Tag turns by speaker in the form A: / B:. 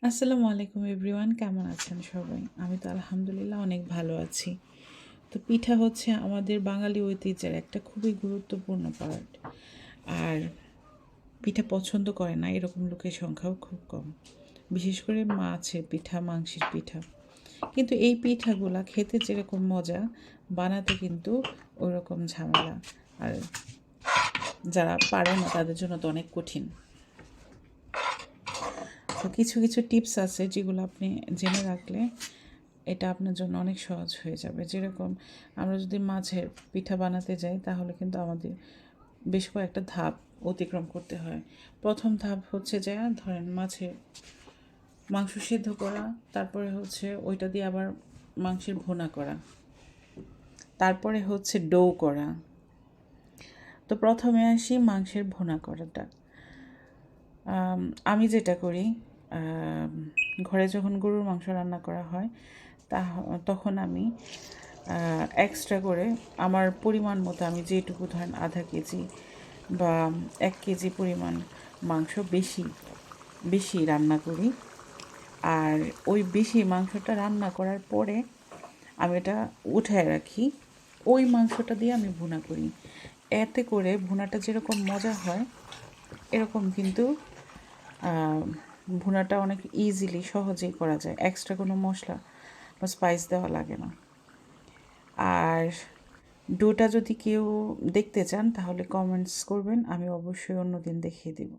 A: আসসালামু আলাইকুম এভরিওয়ান, কেমন আছেন সবাই? আমি তো আলহামদুলিল্লাহ অনেক ভালো আছি। তো পিঠা হচ্ছে আমাদের বাঙালি ঐতিহ্যের একটা খুবই গুরুত্বপূর্ণ পার্ট। আর পিঠা পছন্দ করে না এরকম লোকের সংখ্যাও খুব কম, বিশেষ করে মাছের পিঠা, মাংসের পিঠা। কিন্তু এই পিঠাগুলা খেতে যেরকম মজা, বানাতে কিন্তু ওরকম ঝামেলা। আর যারা পারে না তাদের জন্য তো অনেক কঠিন। তো কিছু কিছু টিপস আছে যেগুলো আপনি জেনে রাখলে এটা আপনার জন্য অনেক সহজ হয়ে যাবে। যেরকম আমরা যদি মাছের পিঠা বানাতে যাই তাহলে কিন্তু আমাদের বেশ কয়েকটা ধাপ অতিক্রম করতে হয়। প্রথম ধাপ হচ্ছে যে ধরেন মাছের মাংস সিদ্ধ করা, তারপরে হচ্ছে ওইটা দিয়ে আবার মাংসের ভুনা করা, তারপরে হচ্ছে ডো করা। তো প্রথমে আসি মাংসের ভুনা করাটা। আমি যেটা করি, ঘরে যখন গরুর মাংস রান্না করা হয় তখন আমি এক্সট্রা করে আমার পরিমাণ মতো, আমি যেটুকু ধরেন আধা কেজি বা 1 কেজি পরিমাণ মাংস বেশি বেশি রান্না করি। আর ওই বেশি মাংসটা রান্না করার পরে আমি এটা উঠায় রাখি, ওই মাংসটা দিয়ে আমি ভুনা করি। এতে করে ভুনাটা যেরকম মজা হয় এরকম কিন্তু ভুনাটা অনেক ইজিলি সহজেই করা যায়, এক্সট্রা কোনো মশলা বা স্পাইস দেওয়া লাগে না। আর ডোটা যদি কেউ দেখতে চান তাহলে কমেন্টস করবেন, আমি অবশ্যই অন্য দিন দেখিয়ে দেব।